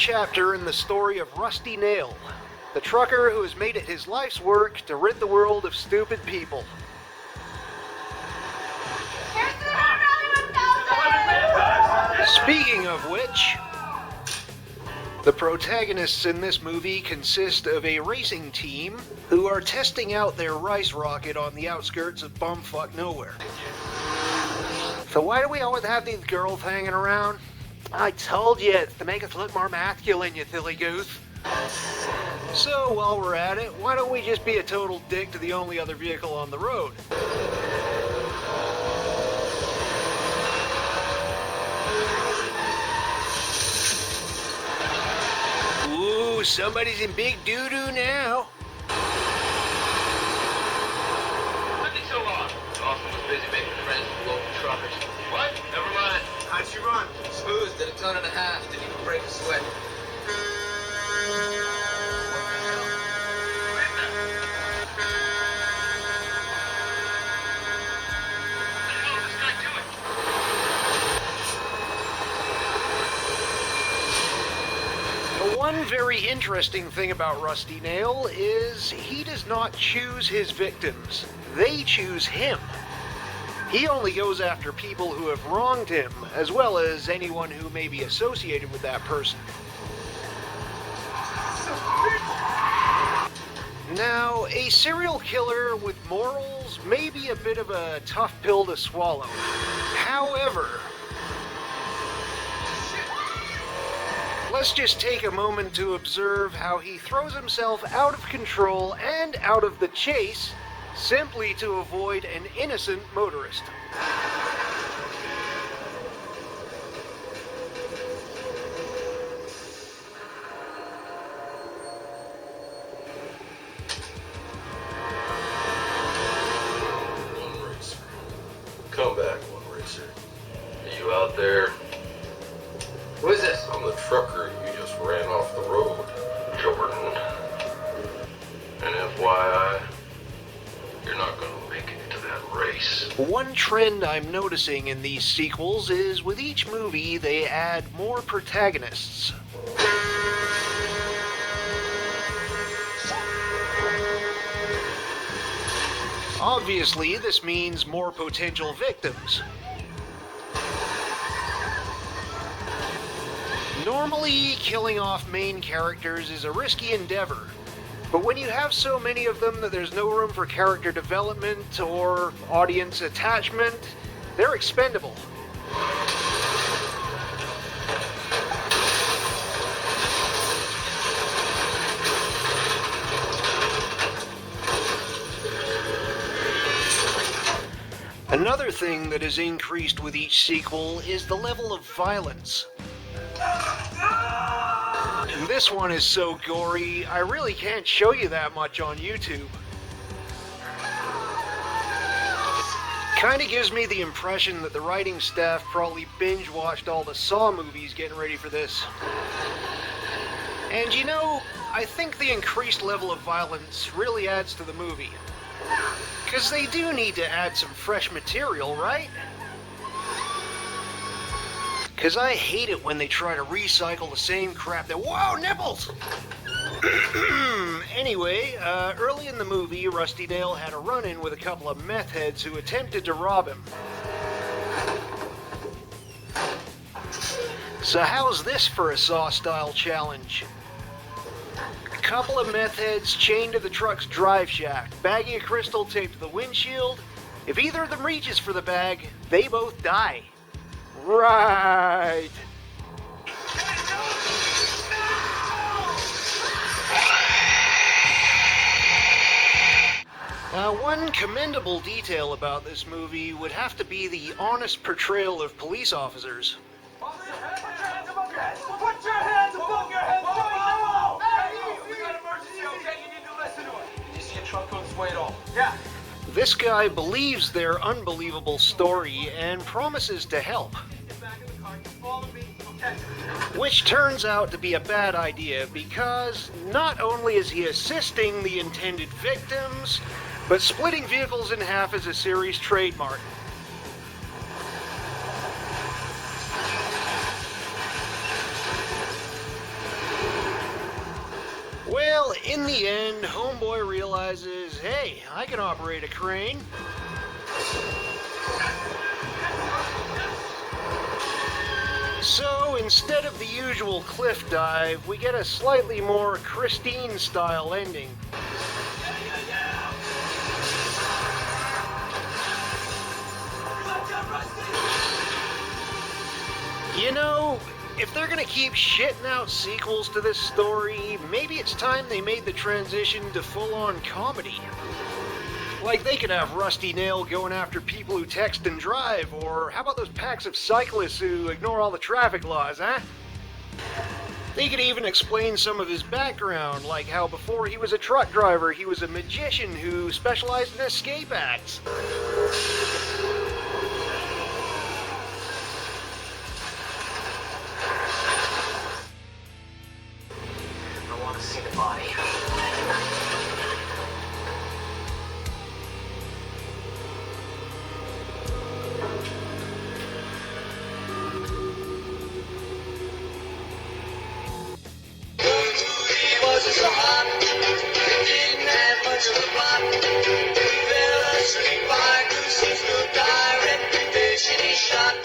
chapter in the story of Rusty Nail, the trucker who has made it his life's work to rid the world of stupid people. Speaking of which, the protagonists in this movie consist of a racing team who are testing out their rice rocket on the outskirts of bumfuck nowhere. So why do we always have these girls hanging around? I told you, it's to make us look more masculine, you silly goose. So while we're at it, why don't we just be a total dick to the only other vehicle on the road? Ooh, somebody's in big doo-doo now. What took so long? Austin was busy making friends with local truckers. What? Never mind. How'd she run? Smooth, did a ton and a half. Didn't even break a sweat. One very interesting thing about Rusty Nail is he does not choose his victims. They choose him. He only goes after people who have wronged him, as well as anyone who may be associated with that person. Now, a serial killer with morals may be a bit of a tough pill to swallow. However, let's just take a moment to observe how he throws himself out of control and out of the chase simply to avoid an innocent motorist. One racer. Come back, one racer. Are you out there? Who is this? I'm the trucker you just ran off the road, Jordan. And FYI, you're not gonna make it to that race. One trend I'm noticing in these sequels is with each movie they add more protagonists. Obviously, this means more potential victims. Normally, killing off main characters is a risky endeavor, but when you have so many of them that there's no room for character development or audience attachment, they're expendable. Another thing that has increased with each sequel is the level of violence. This one is so gory, I really can't show you that much on YouTube. Kinda gives me the impression that the writing staff probably binge-watched all the Saw movies getting ready for this. And you know, I think the increased level of violence really adds to the movie. 'Cause they do need to add some fresh material, right? 'Cause I hate it when they try to recycle the same crap that— Whoa, nipples! Anyway, early in the movie, Rusty Nail had a run-in with a couple of meth heads who attempted to rob him. So how's this for a Saw-style challenge? A couple of meth heads chained to the truck's drive shaft, baggie of crystal taped to the windshield. If either of them reaches for the bag, they both die. Right. Now, one commendable detail about this movie would have to be the honest portrayal of police officers. Put your hands above your head! Put your hands above your head! Whoa! We got emergency, okay? You need to listen to it. Did you see a truck on its way at all? Yeah. This guy believes their unbelievable story and promises to help. Get back in the car. You follow me, okay? Which turns out to be a bad idea because not only is he assisting the intended victims, but splitting vehicles in half is a series trademark. Well, in the end, Homeboy realizes, hey, I can operate a crane. So, instead of the usual cliff dive, we get a slightly more Christine-style ending. You know, if they're gonna keep shitting out sequels to this story, maybe it's time they made the transition to full-on comedy. Like, they could have Rusty Nail going after people who text and drive, or how about those packs of cyclists who ignore all the traffic laws, huh? They could even explain some of his background, like how before he was a truck driver, he was a magician who specialized in escape acts. I want to see the body.